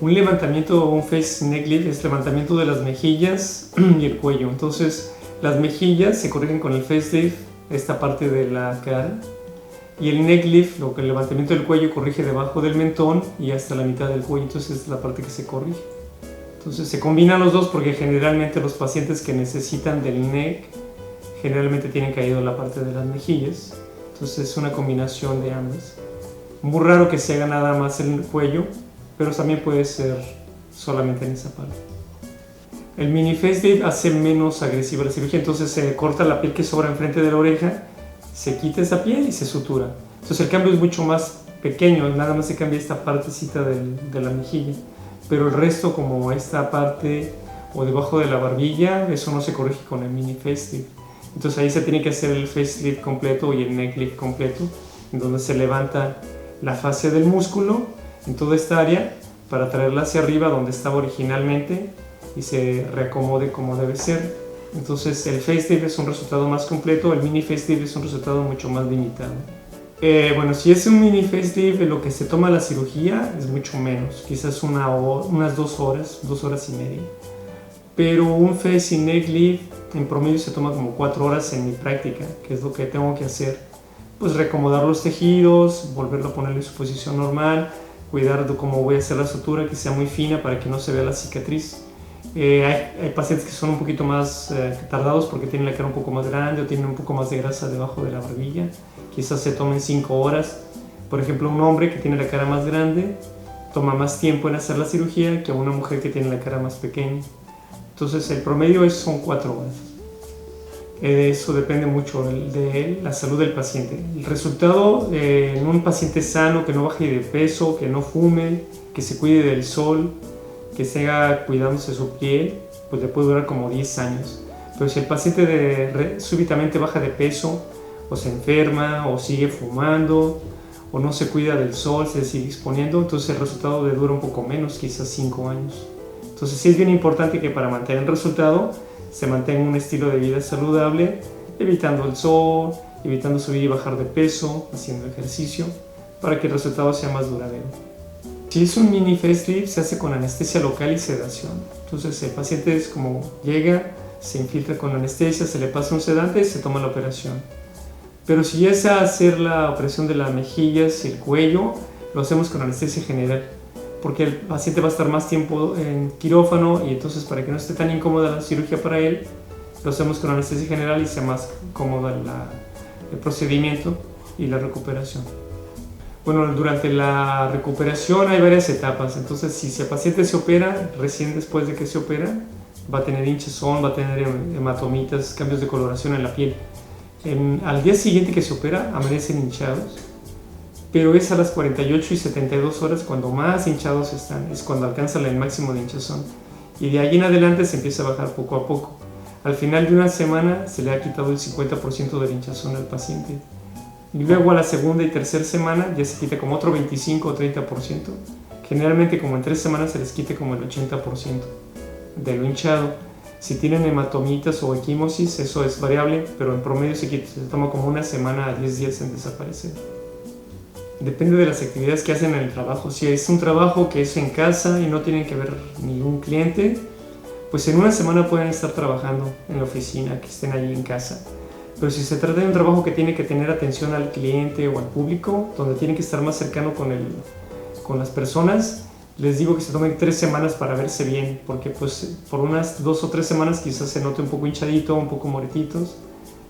Un levantamiento o un face neck lift es levantamiento de las mejillas y el cuello. Entonces, las mejillas se corrigen con el face lift, esta parte de la cara. Y el neck lift, el levantamiento del cuello, corrige debajo del mentón y hasta la mitad del cuello. Entonces, es la parte que se corrige. Entonces, se combinan los dos porque generalmente los pacientes que necesitan del neck generalmente tienen caído la parte de las mejillas. Entonces, es una combinación de ambas. Muy raro que se haga nada más el cuello, pero también puede ser solamente en esa parte. El mini facelift hace menos agresiva la cirugía, entonces se corta la piel que sobra enfrente de la oreja, se quita esa piel y se sutura. Entonces el cambio es mucho más pequeño, nada más se cambia esta partecita de la mejilla, pero el resto, como esta parte o debajo de la barbilla, eso no se corrige con el mini facelift. Entonces ahí se tiene que hacer el facelift completo y el neck lift completo, en donde se levanta la fascia del músculo en toda esta área para traerla hacia arriba donde estaba originalmente y se reacomode como debe ser. Entonces el facelift es un resultado más completo, el mini facelift es un resultado mucho más limitado. Bueno, si es un mini facelift, lo que se toma la cirugía es mucho menos, quizás unas 2 horas, 2 horas y media. Pero un face y neck lift en promedio se toma como 4 horas en mi práctica, que es lo que tengo que hacer. Pues reacomodar los tejidos, volverlo a poner en su posición normal, cuidar de cómo voy a hacer la sutura, que sea muy fina para que no se vea la cicatriz. Hay pacientes que son un poquito más tardados porque tienen la cara un poco más grande o tienen un poco más de grasa debajo de la barbilla. Quizás se tomen 5 horas. Por ejemplo, un hombre que tiene la cara más grande toma más tiempo en hacer la cirugía que una mujer que tiene la cara más pequeña. Entonces el promedio son 4 horas. Eso depende mucho de la salud del paciente. El resultado en un paciente sano, que no baje de peso, que no fume, que se cuide del sol, que siga cuidándose su piel, pues le puede durar como 10 años. Pero si el paciente súbitamente baja de peso, o se enferma, o sigue fumando, o no se cuida del sol, se sigue exponiendo, entonces el resultado le dura un poco menos, quizás 5 años. Entonces sí es bien importante que para mantener el resultado se mantenga un estilo de vida saludable, evitando el sol, evitando subir y bajar de peso, haciendo ejercicio, para que el resultado sea más duradero. Si es un mini facelift, se hace con anestesia local y sedación. Entonces el paciente es como llega, se infiltra con anestesia, se le pasa un sedante y se toma la operación. Pero si ya es a hacer la operación de las mejillas y el cuello, lo hacemos con anestesia general, porque el paciente va a estar más tiempo en quirófano y entonces para que no esté tan incómoda la cirugía para él, lo hacemos con anestesia general y sea más cómoda el procedimiento y la recuperación. Bueno, durante la recuperación hay varias etapas, entonces si el paciente se opera, recién después de que se opera, va a tener hinchazón, va a tener hematomitas, cambios de coloración en la piel. Al día siguiente que se opera, amanecen hinchados, pero es a las 48 y 72 horas cuando más hinchados están, es cuando alcanzan el máximo de hinchazón. Y de ahí en adelante se empieza a bajar poco a poco. Al final de una semana se le ha quitado el 50% del hinchazón al paciente. Y luego a la segunda y tercera semana ya se quita como otro 25 o 30%. Generalmente como en 3 semanas se les quite como el 80% de lo hinchado. Si tienen hematomitas o equimosis, eso es variable, pero en promedio se toma como una semana a 10 días en desaparecer. Depende de las actividades que hacen en el trabajo. Si es un trabajo que es en casa y no tienen que ver ningún cliente, pues en una semana pueden estar trabajando en la oficina, que estén allí en casa. Pero si se trata de un trabajo que tiene que tener atención al cliente o al público, donde tiene que estar más cercano con las personas, les digo que se tomen 3 semanas para verse bien, porque pues por unas 2 o 3 semanas quizás se note un poco hinchadito, un poco moretitos,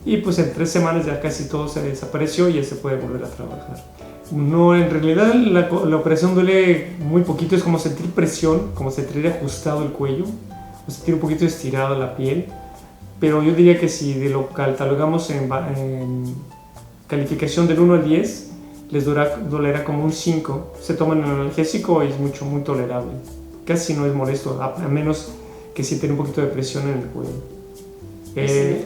y pues en 3 semanas ya casi todo se desapareció y ya se puede volver a trabajar. No, en realidad la operación duele muy poquito, es como sentir presión, como sentir ajustado el cuello, o sentir un poquito estirada la piel, pero yo diría que si lo catalogamos en calificación del 1 al 10, les dolerá como un 5. Se toman el analgésico y es muy tolerable, casi no es molesto, a menos que sienten un poquito de presión en el cuello.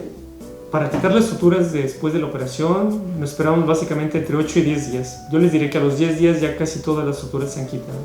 Para quitar las suturas después de la operación, nos esperamos básicamente entre 8 y 10 días. Yo les diré que a los 10 días ya casi todas las suturas se han quitado.